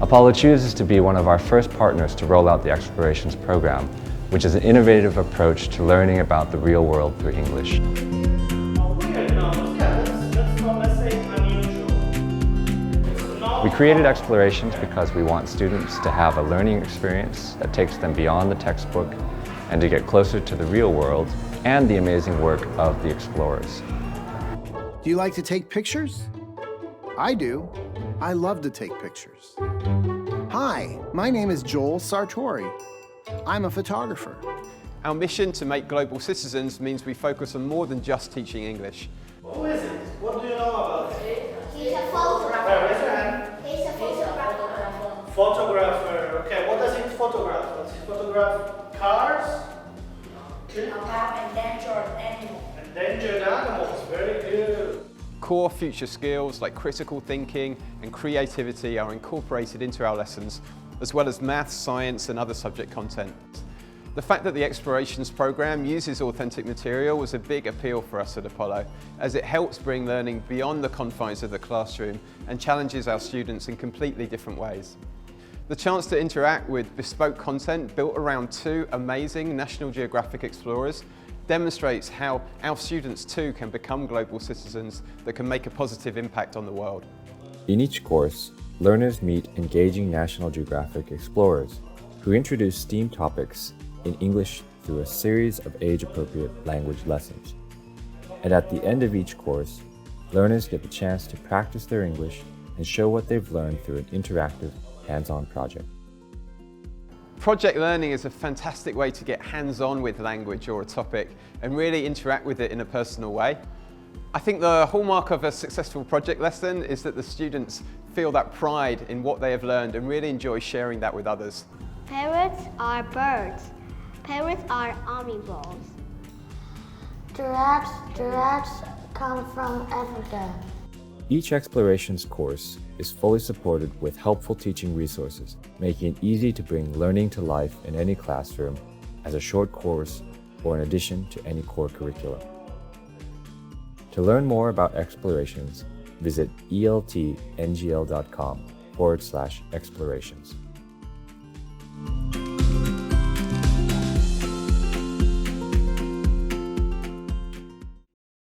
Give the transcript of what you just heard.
Apollo chooses to be one of our first partners to roll out the Explorations program, which is an innovative approach to learning about the real world through English. We created Explorations because we want students to have a learning experience that takes them beyond the textbook and to get closer to the real world and the amazing work of the explorers. Do you like to take pictures? I do. I love to take pictures. Hi, my name is Joel Sartore. I'm a photographer. Our mission to make global citizens means we focus on more than just teaching English. Who is it? What do you know about it? He's a photographer. Raise your hand. He's a photographer. Photographer. Okay, what does he photograph? Does he photograph cars? Endangered animals. Endangered animals. Very good. Core future skills like critical thinking and creativity are incorporated into our lessons, as well as maths, science and other subject content. The fact that the Explorations program uses authentic material was a big appeal for us at Apollo, as it helps bring learning beyond the confines of the classroom and challenges our students in completely different ways. The chance to interact with bespoke content built around two amazing National Geographic Explorers demonstrates how our students too can become global citizens that can make a positive impact on the world. In each course, learners meet engaging National Geographic Explorers who introduce STEAM topics in English through a series of age-appropriate language lessons. And at the end of each course, learners get the chance to practice their English and show what they've learned through an interactive, hands-on project. Project learning is a fantastic way to get hands-on with language or a topic and really interact with it in a personal way. I think the hallmark of a successful project lesson is that the students feel that pride in what they have learned and really enjoy sharing that with others. Parrots are birds. Parrots are omnivores. Giraffes come from Africa. Each Explorations course is fully supported with helpful teaching resources, making it easy to bring learning to life in any classroom as a short course or in addition to any core curriculum. To learn more about Explorations, visit eltngl.com/explorations.